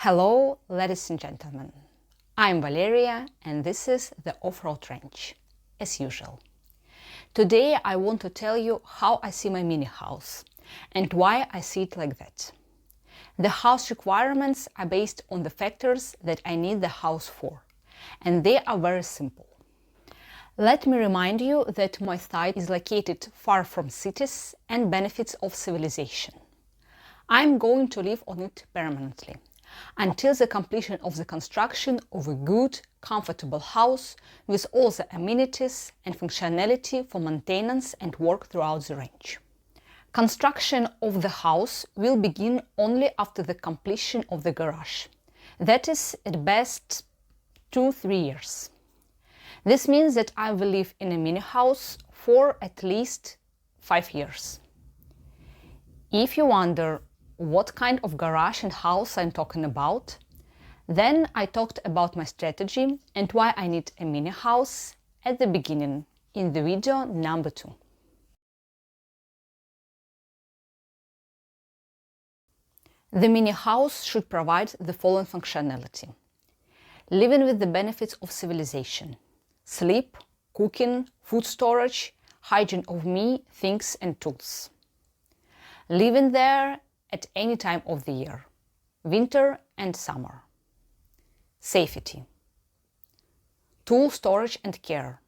Hello, ladies and gentlemen. I'm Valeria and this is the Off-Road Ranch, as usual. Today I want to tell you how I see my mini house and why I see it like that. The house requirements are based on the factors that I need the house for, and they are very simple. Let me remind you that my site is located far from cities and benefits of civilization. I'm going to live on it permanently, until the completion of the construction of a good, comfortable house with all the amenities and functionality for maintenance and work throughout the range. Construction of the house will begin only after the completion of the garage. That is, at best, 2-3 years. This means that I will live in a mini house for at least 5 years. If you wonder what kind of garage and house I'm talking about, then I talked about my strategy and why I need a mini house at the beginning in the video number 2. The mini house should provide the following functionality: living with the benefits of civilization, sleep, cooking, food storage, hygiene of me, things and tools. Living there at any time of the year, winter and summer. Safety. Tool storage and care.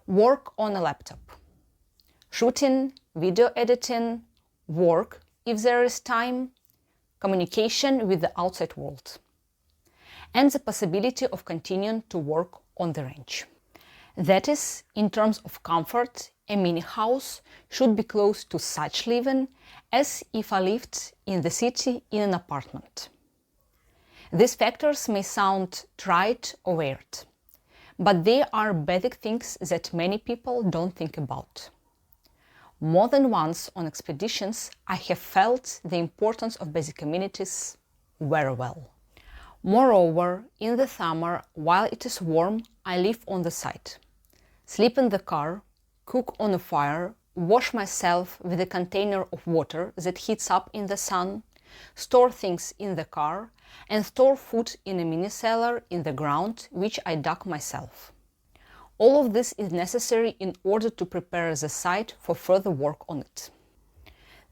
Work on a laptop. Shooting, video editing, work if there is time, communication with the outside world, and the possibility of continuing to work on the range. That is, in terms of comfort, a mini house should be close to such living as if I lived in the city in an apartment. These factors may sound trite or weird, but they are basic things that many people don't think about. More than once on expeditions, I have felt the importance of basic amenities very well. Moreover, in the summer, while it is warm, I live on the site, sleep in the car, cook on a fire, wash myself with a container of water that heats up in the sun, store things in the car, and store food in a mini cellar in the ground, which I dug myself. All of this is necessary in order to prepare the site for further work on it.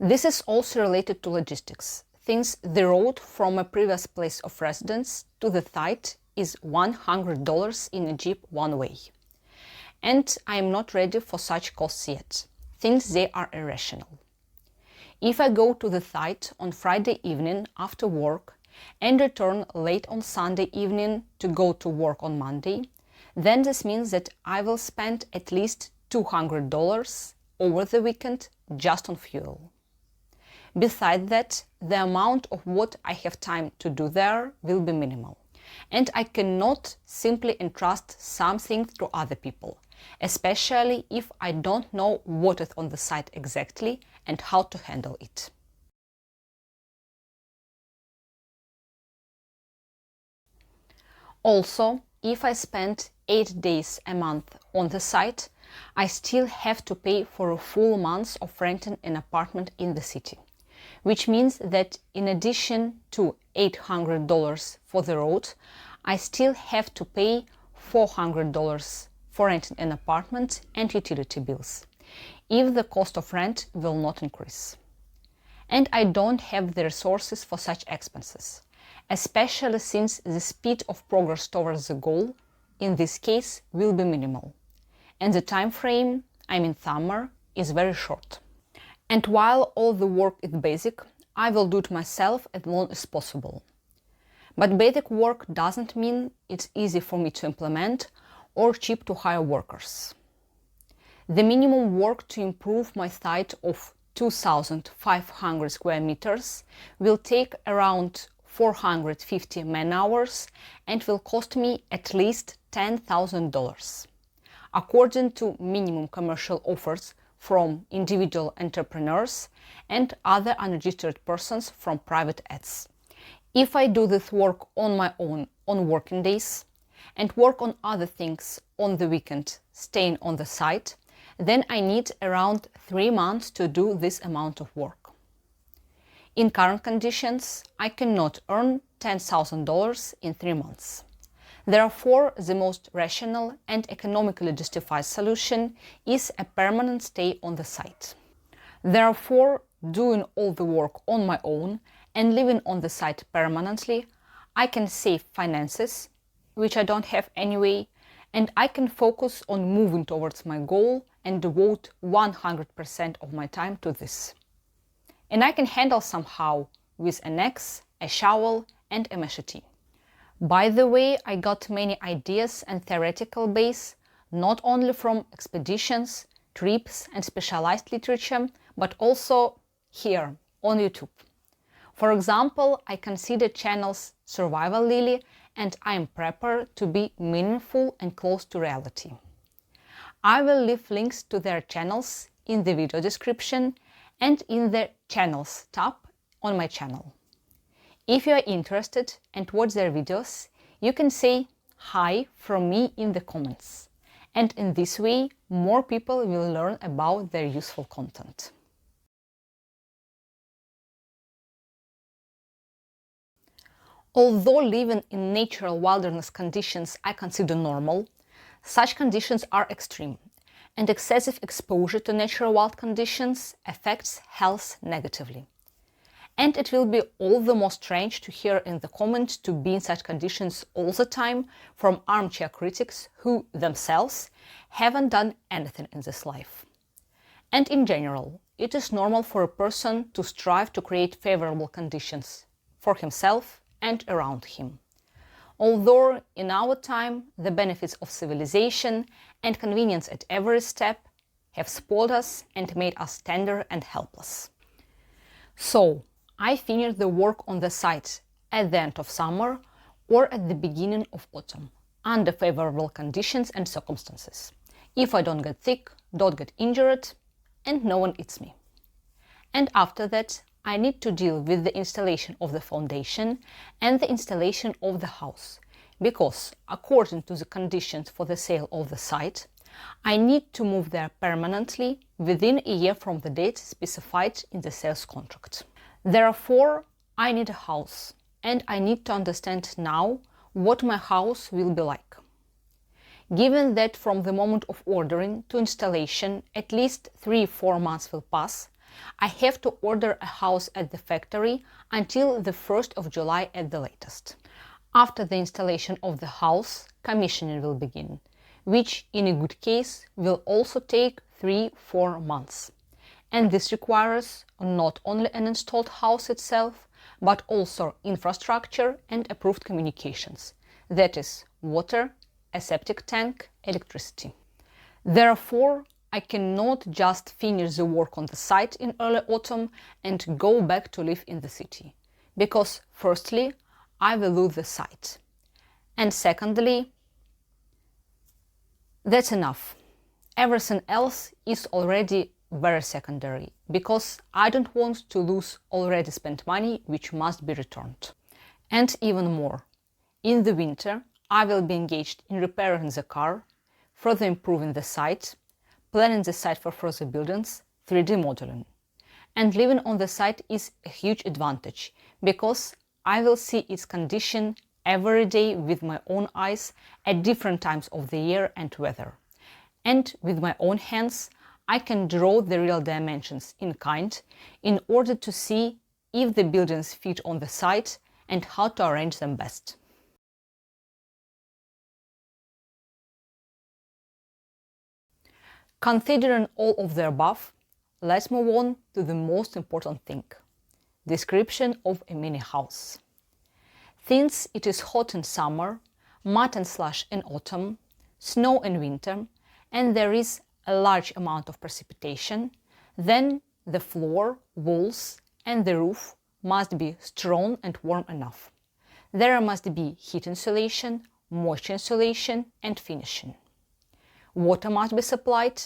This is also related to logistics, since the road from a previous place of residence to the site is $100 in a jeep one way. And I am not ready for such costs yet, since they are irrational. If I go to the site on Friday evening after work and return late on Sunday evening to go to work on Monday, then this means that I will spend at least $200 over the weekend just on fuel. Besides that, the amount of what I have time to do there will be minimal, and I cannot simply entrust something to other people, especially if I don't know what is on the site exactly and how to handle it. Also, if I spend 8 days a month on the site, I still have to pay for a full month of renting an apartment in the city, which means that in addition to $800 for the road, I still have to pay $400 for renting an apartment and utility bills, if the cost of rent will not increase. And I don't have the resources for such expenses, especially since the speed of progress towards the goal, in this case, will be minimal, and the time frame, I mean summer, is very short. And while all the work is basic, I will do it myself as long as possible. But basic work doesn't mean it's easy for me to implement or cheap to hire workers. The minimum work to improve my site of 2,500 square meters will take around 450 man-hours and will cost me at least $10,000, according to minimum commercial offers from individual entrepreneurs and other unregistered persons from private ads. If I do this work on my own on working days and work on other things on the weekend staying on the site, then I need around 3 months to do this amount of work. In current conditions, I cannot earn $10,000 in 3 months. Therefore, the most rational and economically justified solution is a permanent stay on the site. Therefore, doing all the work on my own and living on the site permanently, I can save finances, which I don't have anyway, and I can focus on moving towards my goal and devote 100% of my time to this. And I can handle somehow with an axe, a shovel, and a machete. By the way, I got many ideas and theoretical base, not only from expeditions, trips, and specialized literature, but also here on YouTube. For example, I consider channels Survival Lily and I'm Prepper to be meaningful and close to reality. I will leave links to their channels in the video description and in the Channels tab on my channel. If you are interested and watch their videos, you can say hi from me in the comments. And in this way, more people will learn about their useful content. Although living in natural wilderness conditions I consider normal, such conditions are extreme, and excessive exposure to natural wild conditions affects health negatively. And it will be all the more strange to hear in the comments to be in such conditions all the time from armchair critics who themselves haven't done anything in this life. And in general, it is normal for a person to strive to create favorable conditions for himself and around him. Although in our time the benefits of civilization and convenience at every step have spoiled us and made us tender and helpless. So, I finished the work on the site at the end of summer or at the beginning of autumn, under favorable conditions and circumstances. If I don't get sick, don't get injured, and no one eats me. And after that, I need to deal with the installation of the foundation and the installation of the house, because according to the conditions for the sale of the site, I need to move there permanently within a year from the date specified in the sales contract. Therefore, I need a house, and I need to understand now what my house will be like. Given that from the moment of ordering to installation at least 3-4 months will pass, I have to order a house at the factory until the 1st of July at the latest. After the installation of the house, commissioning will begin, which in a good case will also take 3-4 months. And this requires not only an installed house itself, but also infrastructure and approved communications, that is, water, a septic tank, electricity. Therefore, I cannot just finish the work on the site in early autumn and go back to live in the city, because firstly, I will lose the site, and secondly, that's enough. Everything else is already very secondary, because I don't want to lose already spent money which must be returned. And even more, in the winter I will be engaged in repairing the car, further improving the site, planning the site for further buildings, 3D modeling. And living on the site is a huge advantage, because I will see its condition every day with my own eyes at different times of the year and weather. And with my own hands, I can draw the real dimensions in kind in order to see if the buildings fit on the site and how to arrange them best. Considering all of the above, let's move on to the most important thing: description of a mini house. Since it is hot in summer, mud and slush in autumn, snow in winter, and there is a large amount of precipitation, then the floor, walls, and the roof must be strong and warm enough. There must be heat insulation, moisture insulation, and finishing. Water must be supplied,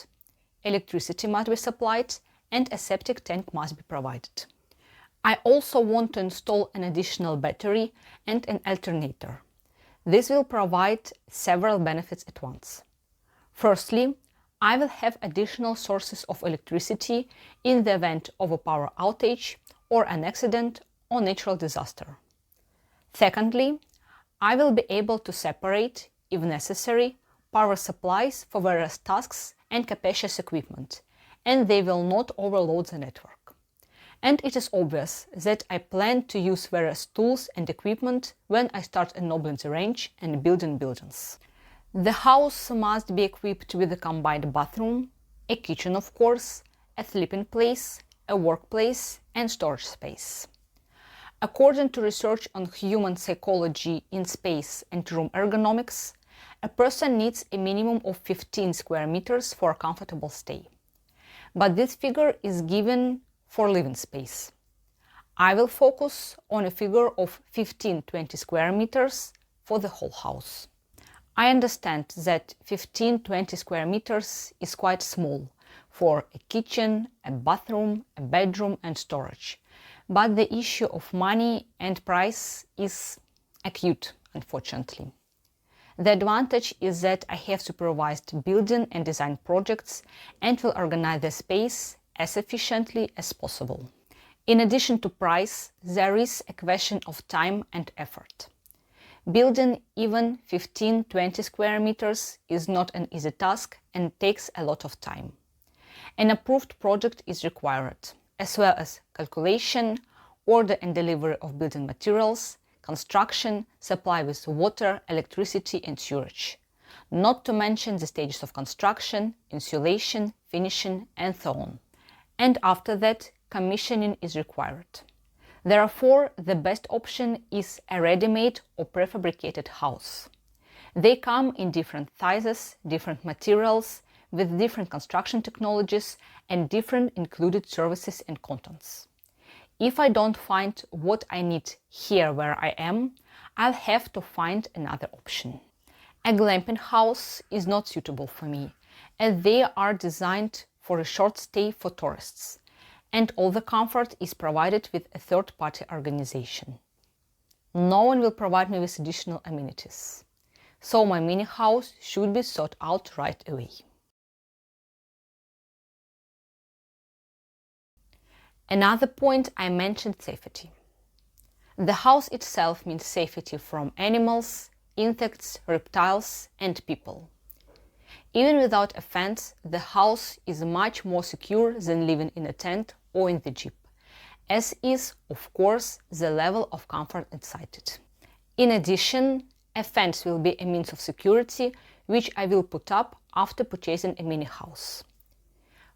electricity must be supplied, and a septic tank must be provided. I also want to install an additional battery and an alternator. This will provide several benefits at once. Firstly, I will have additional sources of electricity in the event of a power outage or an accident or natural disaster. Secondly, I will be able to separate, if necessary, power supplies for various tasks and capacious equipment, and they will not overload the network. And it is obvious that I plan to use various tools and equipment when I start ennobling the range and building buildings. The house must be equipped with a combined bathroom, a kitchen of course, a sleeping place, a workplace and storage space. According to research on human psychology in space and room ergonomics, a person needs a minimum of 15 square meters for a comfortable stay. But this figure is given for living space. I will focus on a figure of 15-20 square meters for the whole house. I understand that 15-20 square meters is quite small for a kitchen, a bathroom, a bedroom and storage. But the issue of money and price is acute, unfortunately. The advantage is that I have supervised building and design projects and will organize the space as efficiently as possible. In addition to price, there is a question of time and effort. Building even 15-20 square meters is not an easy task and takes a lot of time. An approved project is required, as well as calculation, order and delivery of building materials, construction, supply with water, electricity and sewage. Not to mention the stages of construction, insulation, finishing and so on. And after that, commissioning is required. Therefore, the best option is a ready-made or prefabricated house. They come in different sizes, different materials, with different construction technologies and different included services and contents. If I don't find what I need here where I am, I'll have to find another option. A glamping house is not suitable for me, as they are designed for a short stay for tourists, and all the comfort is provided with a third-party organization. No one will provide me with additional amenities, so my mini house should be sought out right away. Another point I mentioned: safety. The house itself means safety from animals, insects, reptiles and people. Even without a fence, the house is much more secure than living in a tent or in the jeep, as is, of course, the level of comfort inside it. In addition, a fence will be a means of security which I will put up after purchasing a mini house.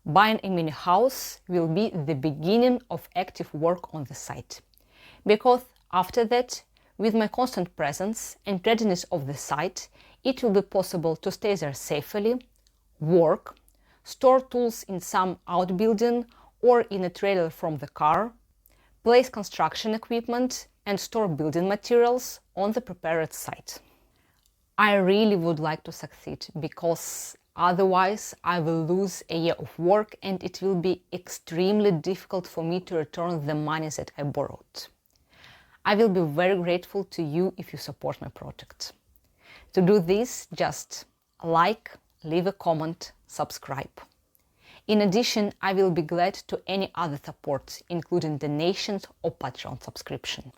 Buying a mini house will be the beginning of active work on the site, because after that, with my constant presence and readiness of the site, it will be possible to stay there safely, work, store tools in some outbuilding or in a trailer from the car, place construction equipment and store building materials on the prepared site. I really would like to succeed, because otherwise I will lose a year of work and it will be extremely difficult for me to return the money that I borrowed. I will be very grateful to you if you support my project. To do this, just like, leave a comment, subscribe. In addition, I will be glad to any other support, including donations or Patreon subscription.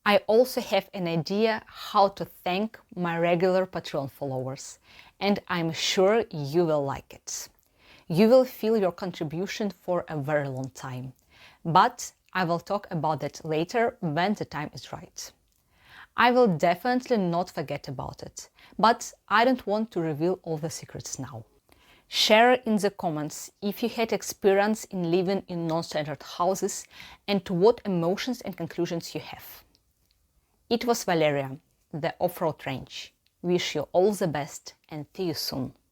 I also have an idea how to thank my regular Patreon followers, and I'm sure you will like it. You will feel your contribution for a very long time, but I will talk about that later when the time is right. I will definitely not forget about it, but I don't want to reveal all the secrets now. Share in the comments if you had experience in living in non-standard houses and what emotions and conclusions you have. It was Valeria, the Off-Road Range. Wish you all the best and see you soon.